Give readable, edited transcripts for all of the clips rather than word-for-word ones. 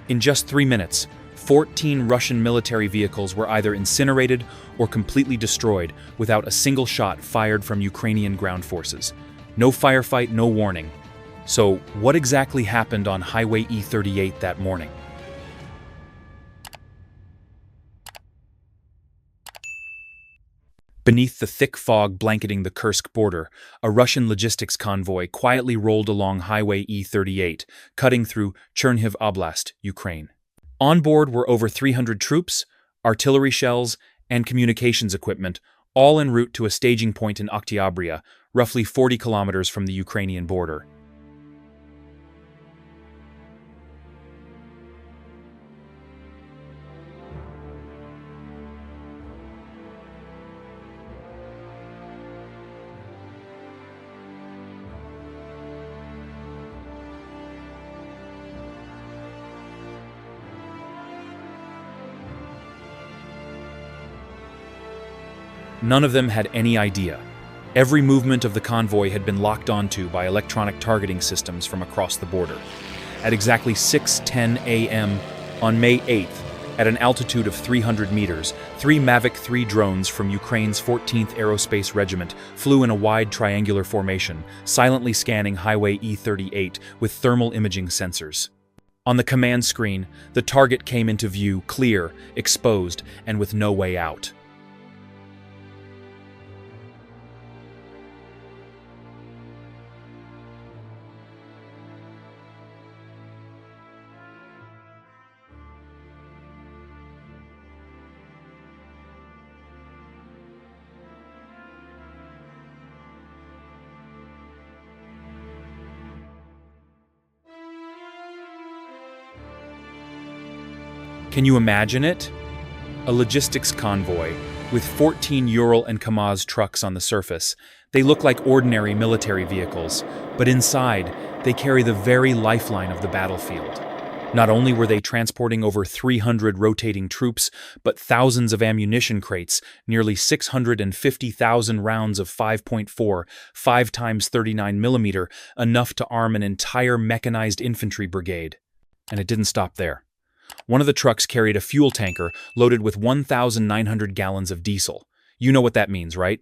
In just 3 minutes, 14 Russian military vehicles were either incinerated or completely destroyed without a single shot fired from Ukrainian ground forces. No firefight, no warning. So, what exactly happened on Highway E38 that morning? Beneath the thick fog blanketing the Kursk border, a Russian logistics convoy quietly rolled along Highway E38, cutting through Chernihiv Oblast, Ukraine. On board were over 300 troops, artillery shells, and communications equipment, all en route to a staging point in Oktябria, roughly 40 kilometers from the Ukrainian border. None of them had any idea. Every movement of the convoy had been locked onto by electronic targeting systems from across the border. At exactly 6:10 a.m. on May 8th, at an altitude of 300 meters, 3 Mavic 3 drones from Ukraine's 14th Aerospace Regiment flew in a wide triangular formation, silently scanning Highway E38 with thermal imaging sensors. On the command screen, the target came into view, clear, exposed, and with no way out. Can you imagine it? A logistics convoy with 14 Ural and Kamaz trucks on the surface. They look like ordinary military vehicles, but inside, they carry the very lifeline of the battlefield. Not only were they transporting over 300 rotating troops, but thousands of ammunition crates, nearly 650,000 rounds of 5.4, 5x39mm, enough to arm an entire mechanized infantry brigade. And it didn't stop there. One of the trucks carried a fuel tanker loaded with 1,900 gallons of diesel. You know what that means, right?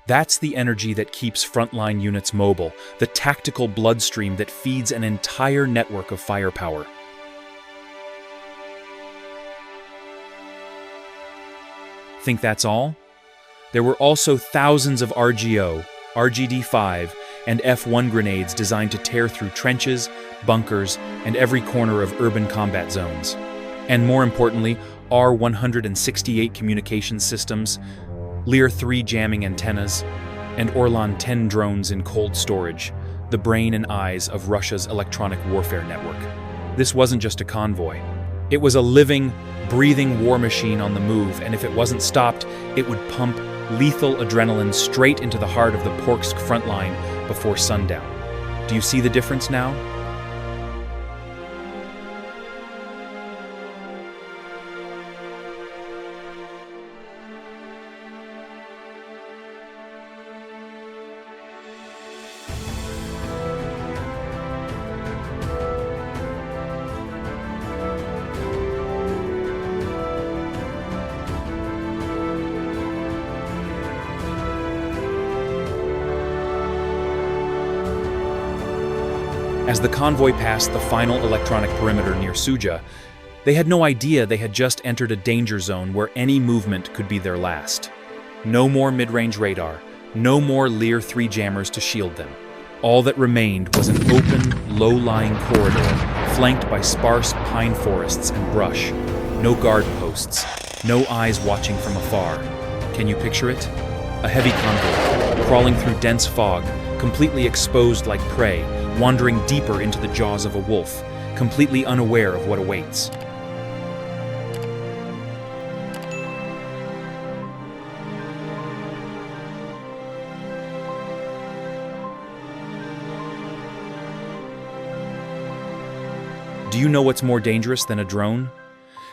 That's the energy that keeps frontline units mobile, the tactical bloodstream that feeds an entire network of firepower. Think that's all? There were also thousands of RGO, RGD-5, and F-1 grenades designed to tear through trenches, bunkers, and every corner of urban combat zones. And more importantly, R-168 communication systems, Lear-3 jamming antennas, and Orlan-10 drones in cold storage, the brain and eyes of Russia's electronic warfare network. This wasn't just a convoy. It was a living, breathing war machine on the move, and if it wasn't stopped, it would pump lethal adrenaline straight into the heart of the Porksk front line before sundown. Do you see the difference now? As the convoy passed the final electronic perimeter near Suja, they had no idea they had just entered a danger zone where any movement could be their last. No more mid-range radar, no more Lear-3 jammers to shield them. All that remained was an open, low-lying corridor flanked by sparse pine forests and brush. No guard posts, no eyes watching from afar. Can you picture it? A heavy convoy, crawling through dense fog, completely exposed like prey, wandering deeper into the jaws of a wolf, completely unaware of what awaits. Do you know what's more dangerous than a drone?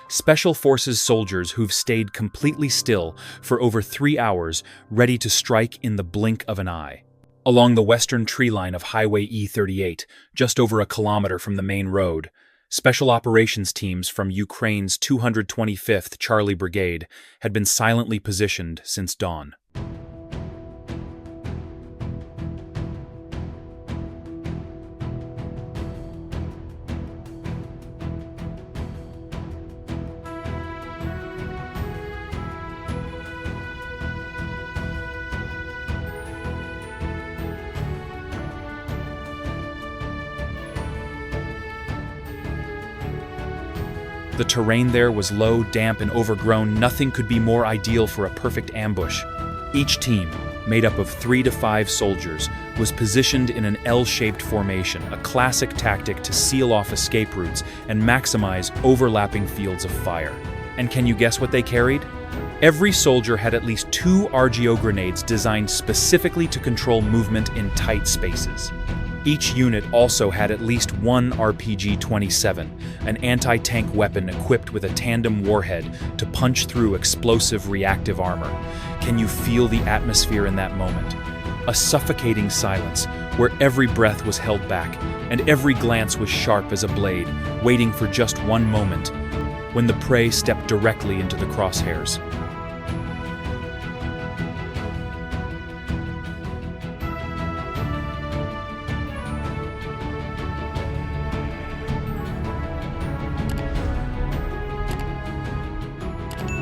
Special Forces soldiers who've stayed completely still for over 3 hours, ready to strike in the blink of an eye. Along the western tree line of Highway E38, just over a kilometer from the main road, Special operations teams from Ukraine's 225th Charlie Brigade had been silently positioned since dawn. The terrain there was low, damp, and overgrown. Nothing could be more ideal for a perfect ambush. Each team, made up of 3 to 5 soldiers, was positioned in an L-shaped formation, a classic tactic to seal off escape routes and maximize overlapping fields of fire. And can you guess what they carried? Every soldier had at least 2 RGO grenades designed specifically to control movement in tight spaces. Each unit also had at least 1 RPG-27, an anti-tank weapon equipped with a tandem warhead to punch through explosive reactive armor. Can you feel the atmosphere in that moment? A suffocating silence where every breath was held back and every glance was sharp as a blade, waiting for just one moment, when the prey stepped directly into the crosshairs.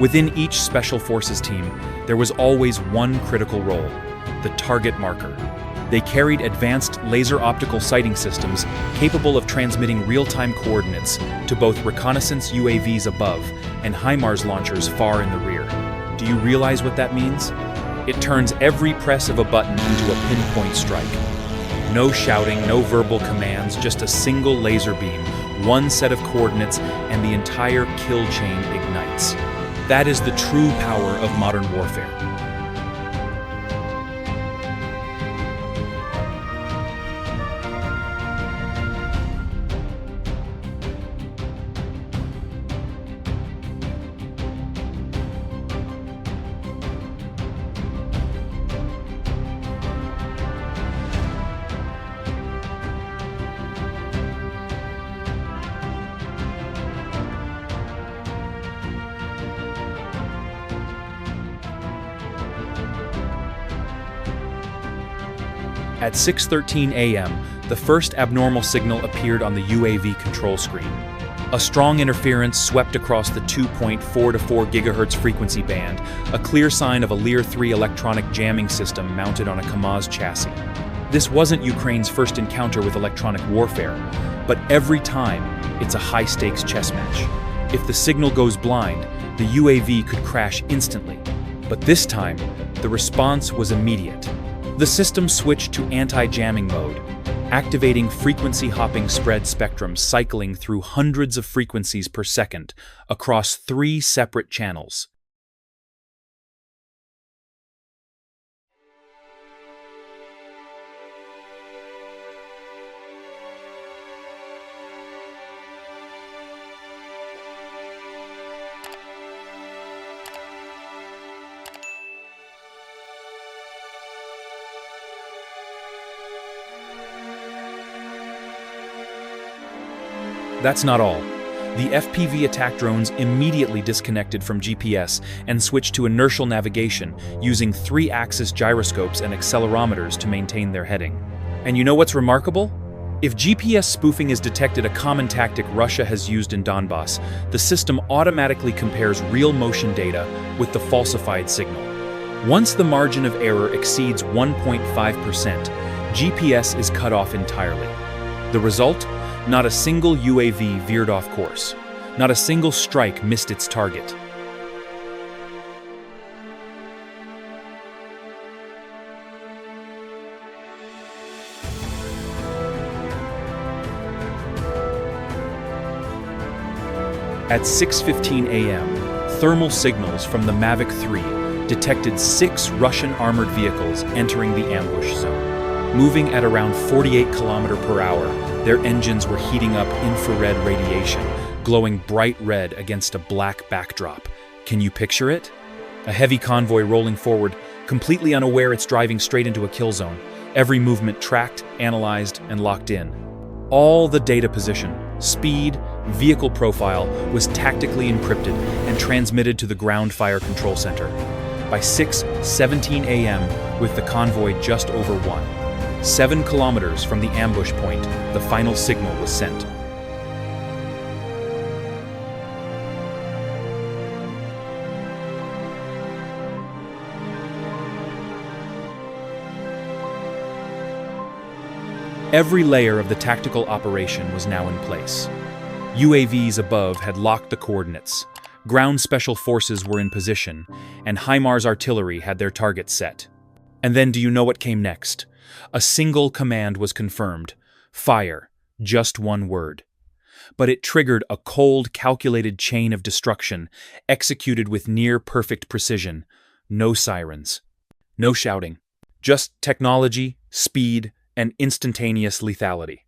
Within each Special Forces team, there was always one critical role: the target marker. They carried advanced laser optical sighting systems capable of transmitting real-time coordinates to both reconnaissance UAVs above and HIMARS launchers far in the rear. Do you realize what that means? It turns every press of a button into a pinpoint strike. No shouting, no verbal commands, just a single laser beam, one set of coordinates, and the entire kill chain ignites. That is the true power of modern warfare. At 6:13 a.m., the first abnormal signal appeared on the UAV control screen. A strong interference swept across the 2.4 to 4 GHz frequency band, a clear sign of a Lear 3 electronic jamming system mounted on a Kamaz chassis. This wasn't Ukraine's first encounter with electronic warfare, but every time, it's a high-stakes chess match. If the signal goes blind, the UAV could crash instantly. But this time, the response was immediate. The system switched to anti-jamming mode, activating frequency-hopping spread spectrum cycling through hundreds of frequencies per second across 3 separate channels. That's not all. The FPV attack drones immediately disconnected from GPS and switched to inertial navigation using 3-axis gyroscopes and accelerometers to maintain their heading. And you know what's remarkable? If GPS spoofing is detected, a common tactic Russia has used in Donbass, the system automatically compares real motion data with the falsified signal. Once the margin of error exceeds 1.5%, GPS is cut off entirely. The result? Not a single UAV veered off course. Not a single strike missed its target. At 6:15 a.m., thermal signals from the Mavic 3 detected 6 Russian armored vehicles entering the ambush zone. Moving at around 48 km/h, their engines were heating up infrared radiation, glowing bright red against a black backdrop. Can you picture it? A heavy convoy rolling forward, completely unaware it's driving straight into a kill zone. Every movement tracked, analyzed, and locked in. All the data position, speed, Vehicle profile was tactically encrypted and transmitted to the ground fire control center. By 6:17 a.m., with the convoy just over 7 kilometers from the ambush point, the final signal was sent. Every layer of the tactical operation was now in place. UAVs above had locked the coordinates, ground special forces were in position, and HIMARS artillery had their targets set. And then do you know what came next? A single command was confirmed: fire, just one word. But it triggered a cold, calculated chain of destruction, executed with near-perfect precision. No sirens, no shouting, just technology, speed, and instantaneous lethality.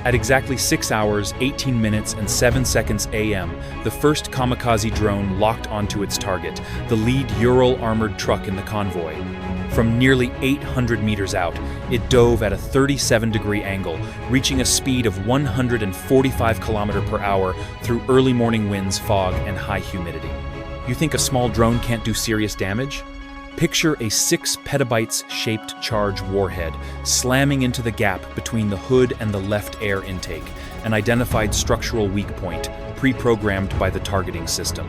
At exactly 6 hours, 18 minutes, and 7 seconds a.m., the first kamikaze drone locked onto its target, the lead Ural armored truck in the convoy. From nearly 800 meters out, it dove at a 37-degree angle, reaching a speed of 145 km per hour through early morning winds, fog, and high humidity. You think a small drone can't do serious damage? Picture a 6 petabytes-shaped charge warhead slamming into the gap between the hood and the left air intake, an identified structural weak point, pre-programmed by the targeting system.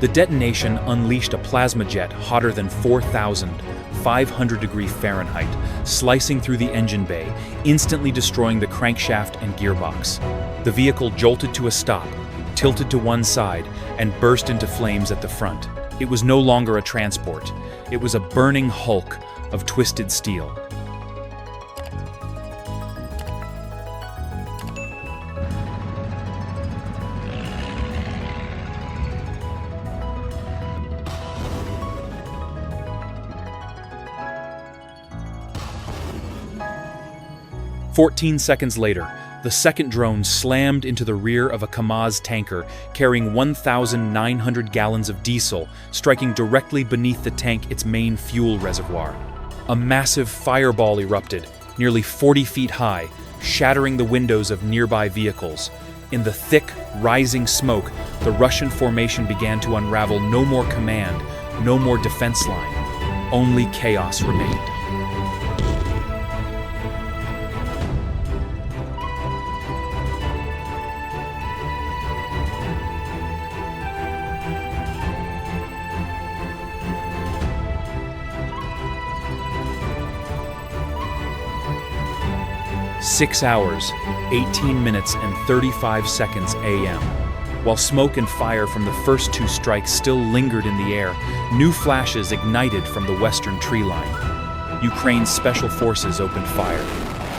The detonation unleashed a plasma jet hotter than 4,500 degrees Fahrenheit, slicing through the engine bay, instantly destroying the crankshaft and gearbox. The vehicle jolted to a stop, tilted to one side, and burst into flames at the front. It was no longer a transport. It was a burning hulk of twisted steel. "14 seconds later, the second drone slammed into the rear of a Kamaz tanker carrying 1,900 gallons of diesel, striking directly beneath the tank its main fuel reservoir. A massive fireball erupted, nearly 40 feet high, shattering the windows of nearby vehicles. In the thick, rising smoke, the Russian formation began to unravel. No more command, no more defense line. Only chaos remained. "6 hours, 18 minutes, and 35 seconds a.m. While smoke and fire from the first 2 strikes still lingered in the air, new flashes ignited from the western tree line. Ukraine's special forces opened fire.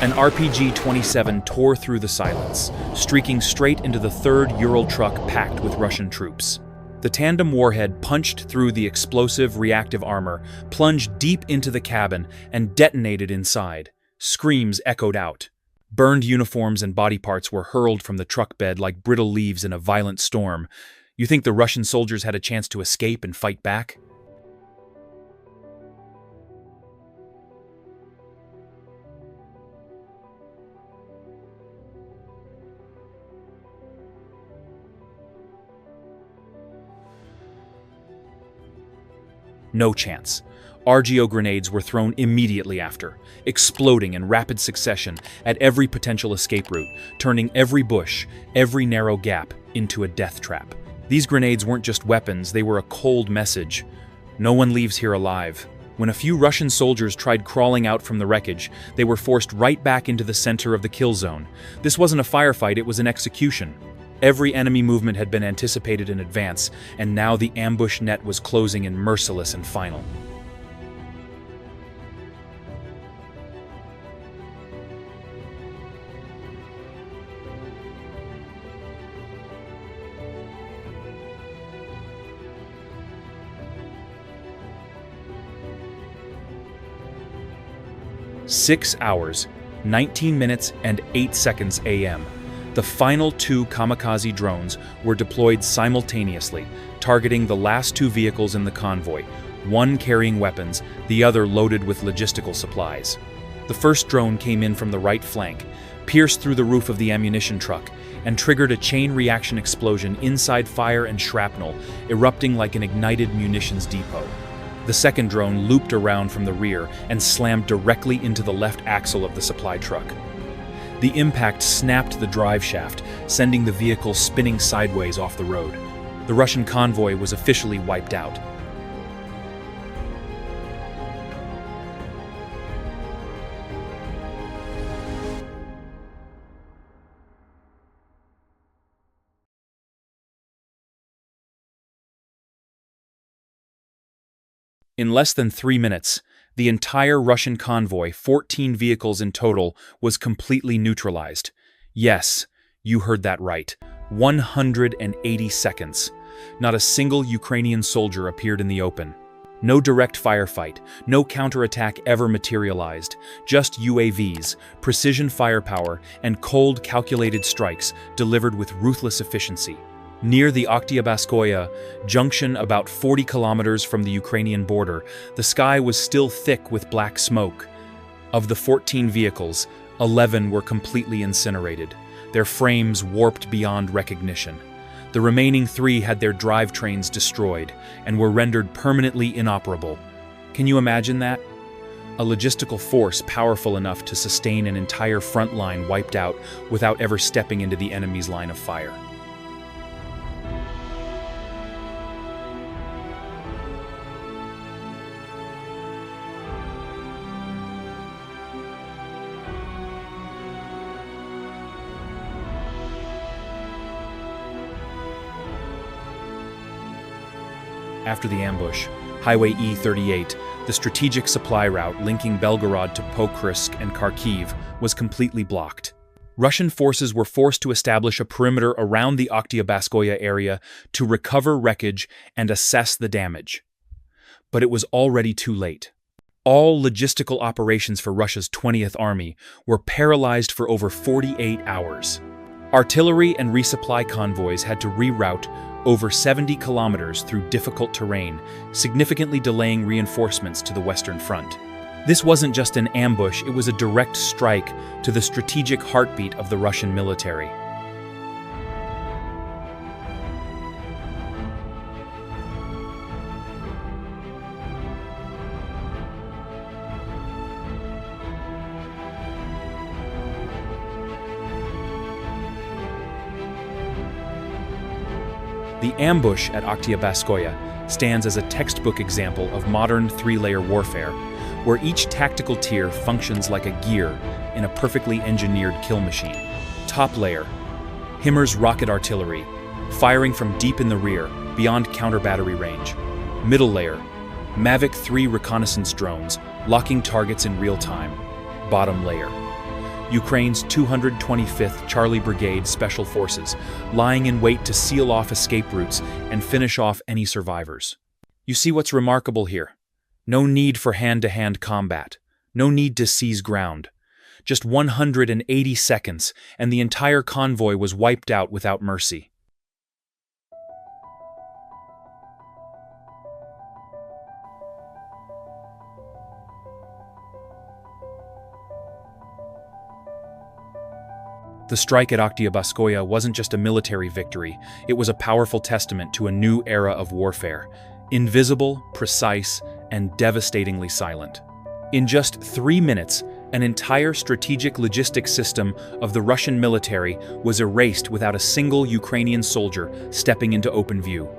An RPG-27 tore through the silence, streaking straight into the 3rd Ural truck packed with Russian troops. The tandem warhead punched through the explosive reactive armor, plunged deep into the cabin, and detonated inside. Screams echoed out. Burned uniforms and body parts were hurled from the truck bed like brittle leaves in a violent storm. You think the Russian soldiers had a chance to escape and fight back? No chance. RGO grenades were thrown immediately after, exploding in rapid succession at every potential escape route, turning every bush, every narrow gap, into a death trap. These grenades weren't just weapons, they were a cold message. No one leaves here alive. When a few Russian soldiers tried crawling out from the wreckage, they were forced right back into the center of the kill zone. This wasn't a firefight, it was an execution. Every enemy movement had been anticipated in advance, and now the ambush net was closing in merciless and final. 6 hours, 19 minutes, and 8 seconds AM. The final 2 kamikaze drones were deployed simultaneously, targeting the last 2 vehicles in the convoy, one carrying weapons, the other loaded with logistical supplies. The first drone came in from the right flank, pierced through the roof of the ammunition truck, and triggered a chain reaction explosion inside fire and shrapnel, erupting like an ignited munitions depot. The second drone looped around from the rear and slammed directly into the left axle of the supply truck. The impact snapped the drive shaft, sending the vehicle spinning sideways off the road. The Russian convoy was officially wiped out. In less than 3 minutes, the entire Russian convoy, 14 vehicles in total, was completely neutralized. Yes, you heard that right. 180 seconds. Not a single Ukrainian soldier appeared in the open. No direct firefight, no counterattack ever materialized, just UAVs, precision firepower, and cold, calculated strikes delivered with ruthless efficiency. Near the Oktyabrskoye junction, about 40 kilometers from the Ukrainian border, the sky was still thick with black smoke. Of the 14 vehicles, 11 were completely incinerated, their frames warped beyond recognition. The remaining 3 had their drivetrains destroyed and were rendered permanently inoperable. Can you imagine that? A logistical force powerful enough to sustain an entire front line wiped out without ever stepping into the enemy's line of fire. After the ambush, Highway E38, the strategic supply route linking Belgorod to Pokrovsk and Kharkiv, was completely blocked. Russian forces were forced to establish a perimeter around the Oktyabrskoye area to recover wreckage and assess the damage. But it was already too late. All logistical operations for Russia's 20th Army were paralyzed for over 48 hours. Artillery and resupply convoys had to reroute over 70 kilometers through difficult terrain, significantly delaying reinforcements to the Western Front. This wasn't just an ambush, it was a direct strike to the strategic heartbeat of the Russian military. The ambush at Oktyabrskoye stands as a textbook example of modern 3-layer warfare, where each tactical tier functions like a gear in a perfectly engineered kill machine. Top layer: HIMARS rocket artillery, firing from deep in the rear, beyond counter-battery range. Middle layer: Mavic 3 reconnaissance drones, locking targets in real time. Bottom layer: Ukraine's 225th Charlie Brigade Special Forces, lying in wait to seal off escape routes and finish off any survivors. You see what's remarkable here? No need for hand-to-hand combat. No need to seize ground. Just 180 seconds, and the entire convoy was wiped out without mercy. The strike at Oktyabrskoye wasn't just a military victory, it was a powerful testament to a new era of warfare, invisible, precise, and devastatingly silent. In just 3 minutes, an entire strategic logistics system of the Russian military was erased without a single Ukrainian soldier stepping into open view.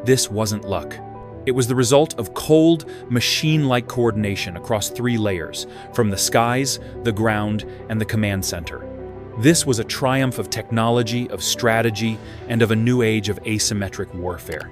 This wasn't luck. It was the result of cold, machine-like coordination across 3 layers, from the skies, the ground, and the command center. This was a triumph of technology, of strategy, and of a new age of asymmetric warfare.